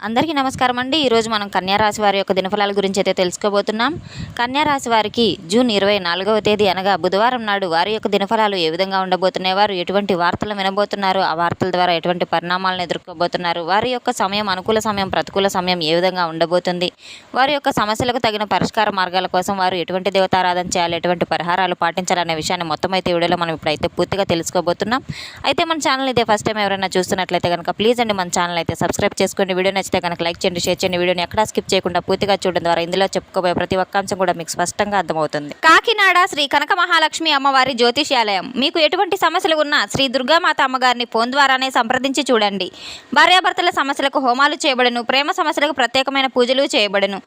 అందరికీ నమస్కారం అండి. ఈరోజు మనం కన్యా రాశి వారి యొక్క దినఫలాల గురించి అయితే తెలుసుకోబోతున్నాం. కన్యా రాశి వారికి జూన్ 24వ తేదీ అనగా బుధవారం నాడు వారి యొక్క దినఫలాలు ఏ విధంగా ఉండబోతున్నాయి, వారు ఎటువంటి వార్తలు వినబోతున్నారు, ఆ వార్తల ద్వారా ఎటువంటి పరిణామాలను ఎదుర్కోబోతున్నారు, వారి యొక్క సమయం అనుకూల సమయం ప్రతికూల సమయం ఏ విధంగా ఉండబోతుంది, వారి యొక్క సమస్యలకు తగిన పరిష్కార మార్గాల కోసం వారు ఎటువంటి దేవతారాధన చేయాలి, ఎటువంటి పరిహారాలు పాటించాలనే విషయాన్ని మొత్తం అయితే వీడియోలో మనం ఇప్పుడైతే పూర్తిగా తెలుసుకోబోతున్నాం. అయితే మన ఛానల్ అయితే ఫస్ట్ టైం ఎవరైనా చూస్తున్నట్లయితే కనుక ప్లీజ్ అండి మన ఛానల్ అయితే సబ్స్క్రైబ్ చేసుకోండి. వీడియో నచ్చితే కనుక లైక్ చేయండి, షేర్ చేయండి. వీడియోని ఎక్కడా స్కిప్ చేయకుండా పూర్తిగా చూడడం ద్వారా ఇందులో చెప్పుకోబోయే ప్రతి ఒక్క అంశం కూడా మీకు స్పష్టంగా అర్థమవుతుంది. కాకినాడ శ్రీ కనక మహాలక్ష్మి అమ్మవారి జ్యోతిష్యాలయం. మీకు ఎటువంటి సమస్యలు ఉన్నా శ్రీ దుర్గామాత అమ్మగారిని ఫోన్ ద్వారానే సంప్రదించి చూడండి. భార్యాభర్తల సమస్యలకు హోమాలు చేయబడును, ప్రేమ సమస్యలకు ప్రత్యేకమైన పూజలు చేయబడును,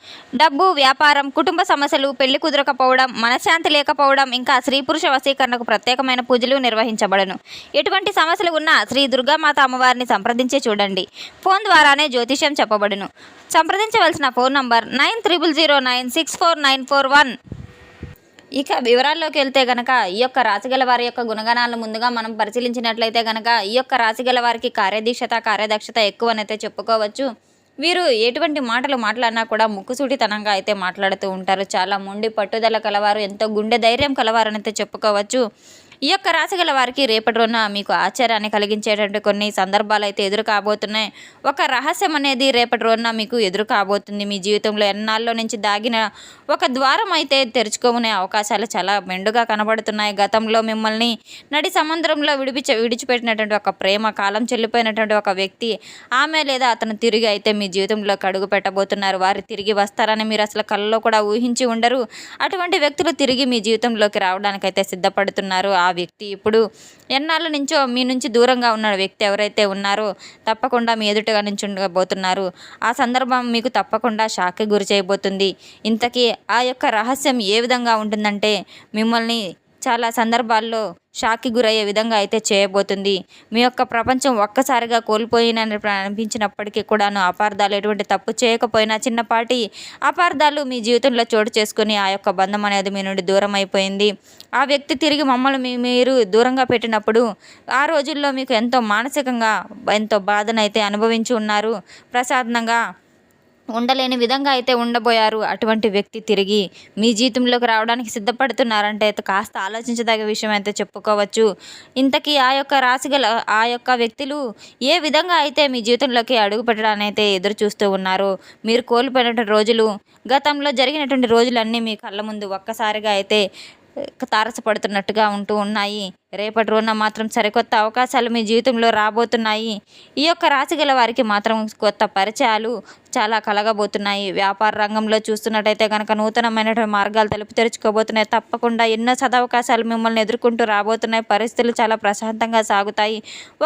డబ్బు, వ్యాపారం, కుటుంబ సమస్యలు, పెళ్లి కుదరకపోవడం, మనశ్శాంతి లేకపోవడం, ఇంకా స్త్రీ పురుష వశీకరణకు ప్రత్యేకమైన పూజలు నిర్వహించబడును. ఎటువంటి సమస్యలు ఉన్నా శ్రీ దుర్గామాత అమ్మవారిని సంప్రదించి చూడండి. ఫోన్ ద్వారానే జ్యోతిష్యం చెప్పబడును. సంప్రదించవలసిన ఫోన్ నంబర్ 9000964941. ఇక వివరాల్లోకి వెళ్తే గనక ఈ యొక్క రాశిగల వారి యొక్క గుణగణాలను ముందుగా మనం పరిశీలించినట్లయితే గనక ఈ యొక్క రాశిగల వారికి కార్యదక్షత ఎక్కువనైతే చెప్పుకోవచ్చు. వీరు ఎటువంటి మాటలు మాట్లాడినా కూడా ముక్కుసూటితనంగా అయితే మాట్లాడుతూ ఉంటారు. చాలా మొండి పట్టుదల కలవారు, ఎంతో గుండె ధైర్యం కలవారు అయితే చెప్పుకోవచ్చు. ఈ యొక్క రాశి గల వారికి రేపటి రోజున మీకు ఆశ్చర్యాన్ని కలిగించేటువంటి కొన్ని సందర్భాలు అయితే ఎదురు కాబోతున్నాయి. ఒక రహస్యం అనేది రేపటి రోజున మీకు ఎదురు కాబోతుంది. మీ జీవితంలో ఎన్నాళ్ళలో నుంచి దాగిన ఒక ద్వారం అయితే తెరుచుకునే అవకాశాలు చాలా మెండుగా కనబడుతున్నాయి. గతంలో మిమ్మల్ని నడి సముద్రంలో విడిచిపెట్టినటువంటి ఒక ప్రేమ, కాలం చెల్లిపోయినటువంటి ఒక వ్యక్తి, ఆమె లేదా అతను తిరిగి అయితే మీ జీవితంలోకి అడుగు పెట్టబోతున్నారు. వారు తిరిగి వస్తారని మీరు అసలు కళ్ళలో కూడా ఊహించి ఉండరు. అటువంటి వ్యక్తులు తిరిగి మీ జీవితంలోకి రావడానికైతే సిద్ధపడుతున్నారు. ఆ వ్యక్తి ఇప్పుడు ఎన్నాళ్ళ నుంచో మీ నుంచి దూరంగా ఉన్న వ్యక్తి ఎవరైతే ఉన్నారో తప్పకుండా మీ ఎదుటగా నుంచి ఉండబోతున్నారు. ఆ సందర్భం మీకు తప్పకుండా షాక్కి గురి చేయబోతుంది. ఇంతకీ ఆ యొక్క రహస్యం ఏ విధంగా ఉంటుందంటే మిమ్మల్ని చాలా సందర్భాల్లో షాక్కి గురయ్యే విధంగా అయితే చేయబోతుంది. మీ యొక్క ప్రపంచం ఒక్కసారిగా కోల్పోయినని అనిపించినప్పటికీ కూడాను అపార్థాలు, ఎటువంటి తప్పు చేయకపోయినా చిన్నపాటి అపార్థాలు మీ జీవితంలో చోటు చేసుకుని ఆ యొక్క బంధం అనేది మీ నుండి దూరం అయిపోయింది. ఆ వ్యక్తి తిరిగి మమ్మల్ని మీరు దూరంగా పెట్టినప్పుడు ఆ రోజుల్లో మీకు ఎంతో మానసికంగా ఎంతో బాధనైతే అనుభవించి ఉన్నారు. ప్రశాంతంగా ఉండలేని విధంగా అయితే ఉండబోయారు. అటువంటి వ్యక్తి తిరిగి మీ జీవితంలోకి రావడానికి సిద్ధపడుతున్నారంటే కాస్త ఆలోచించదగ్గ విషయం అయితే చెప్పుకోవచ్చు. ఇంతకీ ఆ యొక్క రాశిగల ఆ యొక్క వ్యక్తులు ఏ విధంగా అయితే మీ జీవితంలోకి అడుగు పెట్టడానికి అయితే ఎదురు చూస్తూ ఉన్నారు. మీరు కోల్పోయినటువంటి రోజులు, గతంలో జరిగినటువంటి రోజులన్నీ మీ కళ్ళ ముందు ఒక్కసారిగా అయితే తారసపడుతున్నట్టుగా ఉంటూ ఉన్నాయి. రేపటి రోజున మాత్రం సరికొత్త అవకాశాలు మీ జీవితంలో రాబోతున్నాయి. ఈ యొక్క రాశి గల వారికి మాత్రం కొత్త పరిచయాలు చాలా కలగబోతున్నాయి. వ్యాపార రంగంలో చూస్తున్నట్టయితే కనుక నూతనమైనటువంటి మార్గాలు తలుపు తెరుచుకోబోతున్నాయి. తప్పకుండా ఎన్నో సదవకాశాలు మిమ్మల్ని ఎదుర్కొంటూ రాబోతున్నాయి. పరిస్థితులు చాలా ప్రశాంతంగా సాగుతాయి.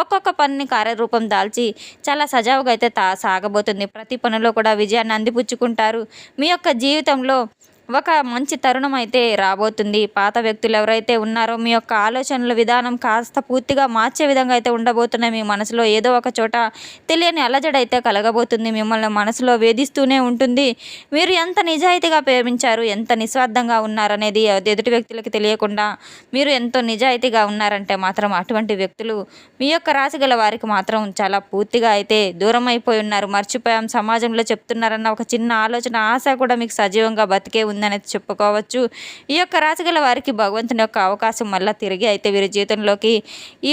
ఒక్కొక్క పనిని కార్యరూపం దాల్చి చాలా సజావుగా అయితే సాగబోతుంది. ప్రతి పనిలో కూడా విజయాన్ని అందిపుచ్చుకుంటారు. మీ యొక్క జీవితంలో ఒక మంచి తరుణం అయితే రాబోతుంది. పాత వ్యక్తులు ఎవరైతే ఉన్నారో మీ యొక్క ఆలోచనల విధానం కాస్త పూర్తిగా మార్చే విధంగా అయితే ఉండబోతున్నాయి. మీ మనసులో ఏదో ఒక చోట తెలియని అలజడైతే కలగబోతుంది. మిమ్మల్ని మనసులో వేధిస్తూనే ఉంటుంది. మీరు ఎంత నిజాయితీగా ప్రేమించారు, ఎంత నిస్వార్థంగా ఉన్నారనేది ఎదుటి వ్యక్తులకి తెలియకుండా మీరు ఎంతో నిజాయితీగా ఉన్నారంటే మాత్రం అటువంటి వ్యక్తులు మీ యొక్క రాశి గల వారికి మాత్రం చాలా పూర్తిగా అయితే దూరం అయిపోయి ఉన్నారు. మర్చిపోయాం, సమాజంలో చెప్తున్నారన్న ఒక చిన్న ఆలోచన, ఆశ కూడా మీకు సజీవంగా బతికే ఉందనేది చెప్పుకోవచ్చు. ఈ యొక్క రాశిగల వారికి భగవంతుని యొక్క అవకాశం మళ్ళీ తిరిగి అయితే వీరి జీవితంలోకి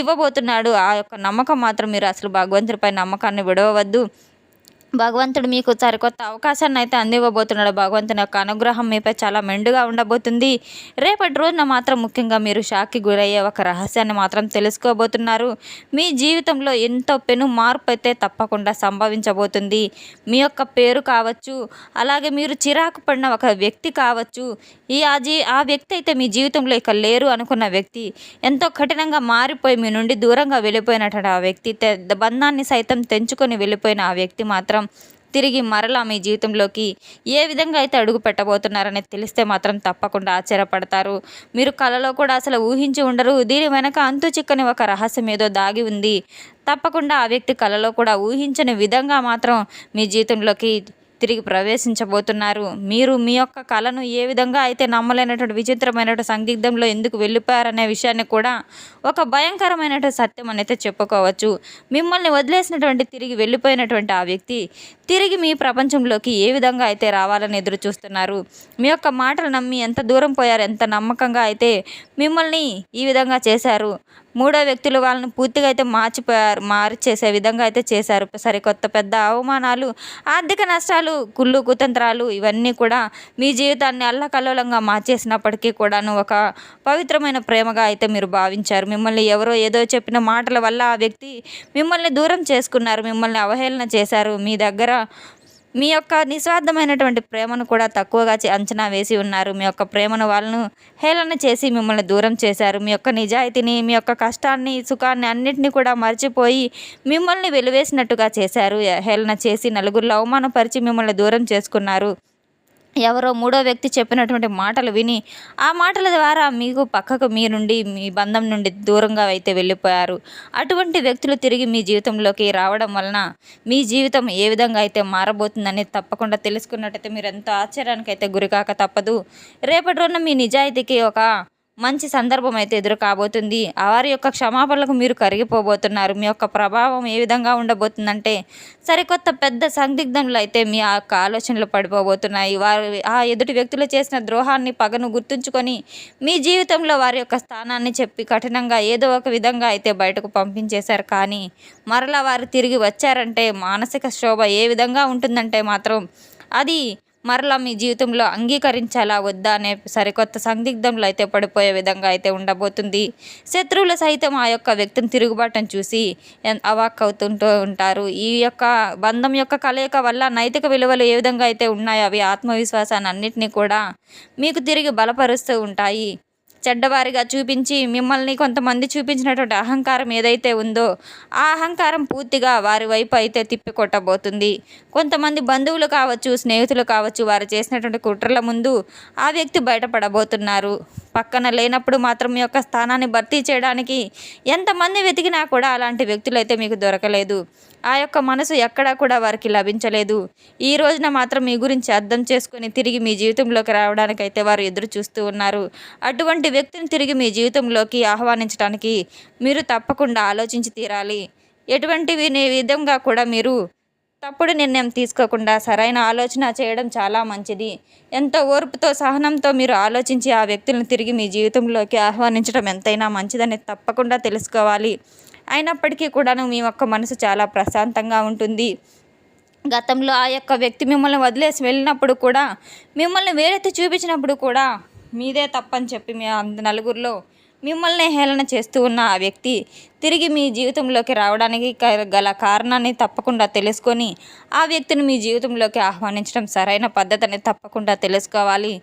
ఇవ్వబోతున్నాడు. ఆ యొక్క నమ్మకం మాత్రం మీరు అసలు భగవంతుడిపై నమ్మకాన్ని విడవవద్దు. భగవంతుడు మీకు సరికొత్త అవకాశాన్ని అయితే అందివ్వబోతున్నాడు. భగవంతుని యొక్క అనుగ్రహం మీపై చాలా మెండుగా ఉండబోతుంది. రేపటి రోజున మాత్రం ముఖ్యంగా మీరు షాక్కి గురయ్యే ఒక రహస్యాన్ని మాత్రం తెలుసుకోబోతున్నారు. మీ జీవితంలో ఎంతో పెను మార్పు అయితే తప్పకుండా సంభవించబోతుంది. మీ యొక్క పేరు కావచ్చు, అలాగే మీరు చిరాకు పడిన ఒక వ్యక్తి కావచ్చు, ఆ వ్యక్తి అయితే మీ జీవితంలో ఇక లేరు అనుకున్న వ్యక్తి, ఎంతో కఠినంగా మారిపోయి మీ నుండి దూరంగా వెళ్ళిపోయినటువంటి ఆ వ్యక్తి, బంధాన్ని సైతం తెంచుకొని వెళ్ళిపోయిన ఆ వ్యక్తి మాత్రం తిరిగి మరలా మీ జీవితంలోకి ఏ విధంగా అయితే అడుగు పెట్టబోతున్నారనేది తెలిస్తే మాత్రం తప్పకుండా ఆశ్చర్యపడతారు. మీరు కలలో కూడా అసలు ఊహించి ఉండరు. దీని వెనక అంతు చిక్కని ఒక రహస్యం ఏదో దాగి ఉంది. తప్పకుండా ఆ వ్యక్తి కలలో కూడా ఊహించని విధంగా మాత్రం మీ జీవితంలోకి తిరిగి ప్రవేశించబోతున్నారు. మీరు మీ యొక్క కళను ఏ విధంగా అయితే నమ్మలేనటువంటి విచిత్రమైనటువంటి సందిగ్ధంలో ఎందుకు వెళ్ళిపోయారనే విషయాన్ని కూడా ఒక భయంకరమైనటువంటి సత్యం అయితే చెప్పుకోవచ్చు. మిమ్మల్ని వదిలేసినటువంటి తిరిగి వెళ్ళిపోయినటువంటి ఆ వ్యక్తి తిరిగి మీ ప్రపంచంలోకి ఏ విధంగా అయితే రావాలని ఎదురు చూస్తున్నారు. మీ యొక్క మాటలు నమ్మి ఎంత దూరం పోయారు, ఎంత నమ్మకంగా అయితే మిమ్మల్ని ఈ విధంగా చేశారు. మూడో వ్యక్తులు వాళ్ళని పూర్తిగా అయితే మార్చేసే విధంగా అయితే చేశారు. సరికొత్త పెద్ద అవమానాలు, ఆర్థిక నష్టాలు, కుళ్ళు కుతంత్రాలు ఇవన్నీ కూడా మీ జీవితాన్ని అల్లకల్లోలంగా మార్చేసినప్పటికీ కూడాను ఒక పవిత్రమైన ప్రేమగా అయితే మీరు భావించారు. మిమ్మల్ని ఎవరో ఏదో చెప్పిన మాటల వల్ల ఆ వ్యక్తి మిమ్మల్ని దూరం చేసుకున్నారు, మిమ్మల్ని అవహేళన చేశారు. మీ దగ్గర మీ యొక్క నిస్వార్థమైనటువంటి ప్రేమను కూడా తక్కువగా అంచనా వేసి ఉన్నారు. మీ యొక్క ప్రేమను వాళ్ళను హేళన చేసి మిమ్మల్ని దూరం చేశారు. మీ యొక్క నిజాయితీని, మీ యొక్క కష్టాన్ని, సుఖాన్ని అన్నిటినీ కూడా మర్చిపోయి మిమ్మల్ని వెలివేసినట్టుగా చేశారు. హేళన చేసి నలుగురిలో అవమానపరిచి మిమ్మల్ని దూరం చేసుకున్నారు. ఎవరో మూడో వ్యక్తి చెప్పినటువంటి మాటలు విని ఆ మాటల ద్వారా మీకు పక్కకు మీ నుండి, మీ బంధం నుండి దూరంగా అయితే వెళ్ళిపోయారు. అటువంటి వ్యక్తులు తిరిగి మీ జీవితంలోకి రావడం వలన మీ జీవితం ఏ విధంగా అయితే మారబోతుందని తప్పకుండా తెలుసుకున్నట్టయితే మీరు ఎంతో ఆశ్చర్యానికి అయితే గురికాక తప్పదు. రేపటి రోజున మీ నిజాయితీకి ఒక మంచి సందర్భం అయితే ఎదురు కాబోతుంది. వారి యొక్క క్షమాపణలకు మీరు కరిగిపోబోతున్నారు. మీ యొక్క ప్రభావం ఏ విధంగా ఉండబోతుందంటే సరికొత్త పెద్ద సందిగ్ధంలో అయితే మీ ఆ యొక్క ఆలోచనలు పడిపోబోతున్నాయి. వారు ఆ ఎదుటి వ్యక్తులు చేసిన ద్రోహాన్ని, పగను గుర్తుంచుకొని మీ జీవితంలో వారి యొక్క స్థానాన్ని చెప్పి కఠినంగా ఏదో ఒక విధంగా అయితే బయటకు పంపించేశారు. కానీ మరలా వారు తిరిగి వచ్చారంటే మానసిక శోభ ఏ విధంగా ఉంటుందంటే మాత్రం అది మరలా మీ జీవితంలో అంగీకరించాలా వద్దా అనే సరికొత్త సందిగ్ధంలో అయితే పడిపోయే విధంగా అయితే ఉండబోతుంది. శత్రువులు సైతం ఆ యొక్క వ్యక్తిని తిరుగుబాటును చూసి అవాక్కవుతుంటూ ఉంటారు. ఈ యొక్క బంధం యొక్క కలయిక వల్ల నైతిక విలువలు ఏ విధంగా అయితే ఉన్నాయో అవి ఆత్మవిశ్వాసాన్ని అన్నిటినీ కూడా మీకు తిరిగి బలపరుస్తూ ఉంటాయి. చెడ్డవారిగా చూపించి మిమ్మల్ని కొంతమంది చూపించినటువంటి అహంకారం ఏదైతే ఉందో ఆ అహంకారం పూర్తిగా వారి వైపు అయితే తిప్పికొట్టబోతుంది. కొంతమంది బంధువులు కావచ్చు, స్నేహితులు కావచ్చు, వారు చేసినటువంటి కుట్రల ముందు ఆ వ్యక్తి బయటపడబోతున్నారు. పక్కన లేనప్పుడు మాత్రం మీ యొక్క స్థానాన్ని భర్తీ చేయడానికి ఎంతమంది వెతికినా కూడా అలాంటి వ్యక్తులు అయితే మీకు దొరకలేదు. ఆ యొక్క మనసు ఎక్కడా కూడా వారికి లభించలేదు. ఈ రోజున మాత్రం మీ గురించి అర్థం చేసుకొని తిరిగి మీ జీవితంలోకి రావడానికైతే వారు ఎదురు చూస్తూ ఉన్నారు. అటువంటి వ్యక్తిని తిరిగి మీ జీవితంలోకి ఆహ్వానించడానికి మీరు తప్పకుండా ఆలోచించి తీరాలి. ఎటువంటి విధంగా కూడా మీరు తప్పుడు నిర్ణయం తీసుకోకుండా సరైన ఆలోచన చేయడం చాలా మంచిది. ఎంతో ఓర్పుతో, సహనంతో మీరు ఆలోచించి ఆ వ్యక్తులను తిరిగి మీ జీవితంలోకి ఆహ్వానించడం ఎంతైనా మంచిదని తప్పకుండా తెలుసుకోవాలి. అయినప్పటికీ కూడాను మీ యొక్క మనసు చాలా ప్రశాంతంగా ఉంటుంది. గతంలో ఆ యొక్క వ్యక్తి మిమ్మల్ని వదిలేసి వెళ్ళినప్పుడు కూడా, మిమ్మల్ని వేరెత్తి చూపించినప్పుడు కూడా మీదే తప్పని చెప్పి మీ నలుగురిలో మిమ్మల్ని హేళన చేస్తూ ఉన్న ఆ వ్యక్తి తిరిగి మీ జీవితంలోకి రావడానికి గల కారణాన్ని తప్పకుండా తెలుసుకొని ఆ వ్యక్తిని మీ జీవితంలోకి ఆహ్వానించడం సరైన పద్ధతిని తప్పకుండా తెలుసుకోవాలి.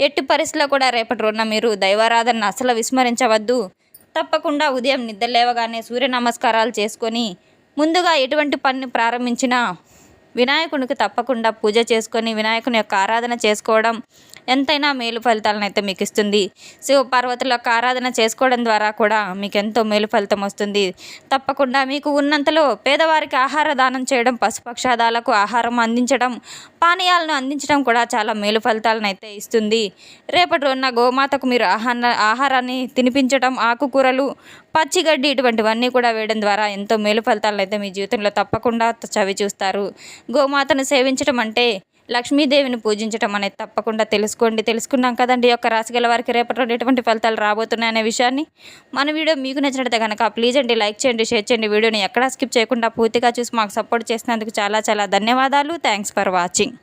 ఎట్టి పరిస్థితుల్లో కూడా రేపటి రోజున మీరు దైవారాధనను అసలు విస్మరించవద్దు. తప్పకుండా ఉదయం నిద్ర లేవగానే సూర్య నమస్కారాలు చేసుకొని ముందుగా ఎటువంటి పనిని ప్రారంభించినా వినాయకునికి తప్పకుండా పూజ చేసుకొని వినాయకుని యొక్క ఆరాధన చేసుకోవడం ఎంతైనా మేలు ఫలితాలను అయితే మీకు ఇస్తుంది. శివపార్వతుల యొక్క ఆరాధన చేసుకోవడం ద్వారా కూడా మీకు ఎంతో మేలు ఫలితం వస్తుంది. తప్పకుండా మీకు ఉన్నంతలో పేదవారికి ఆహార దానం చేయడం, పశుపక్షాదాలకు ఆహారం అందించడం, పానీయాలను అందించడం కూడా చాలా మేలు ఫలితాలను అయితే ఇస్తుంది. రేపటి రోజున గోమాతకు మీరు ఆహారాన్ని తినిపించడం, ఆకుకూరలు, పచ్చిగడ్డి ఇటువంటివన్నీ కూడా వేయడం ద్వారా ఎంతో మేలు ఫలితాలను అయితే మీ జీవితంలో తప్పకుండా చవి చూస్తారు. గోమాతను సేవించడం అంటే లక్ష్మీదేవిని పూజించడం అనేది తప్పకుండా తెలుసుకోండి. తెలుసుకున్నాం కదండి యొక్క రాశి గల వారికి రేపటి రోజు ఎటువంటి ఫలితాలు రాబోతున్నాయనే విషయాన్ని. మన వీడియో మీకు నచ్చినట్లయితే కనుక ప్లీజ్ అండి లైక్ చేయండి, షేర్ చేయండి. వీడియోని ఎక్కడా స్కిప్ చేయకుండా పూర్తిగా చూసి మాకు సపోర్ట్ చేసినందుకు చాలా చాలా ధన్యవాదాలు. Thanks for watching.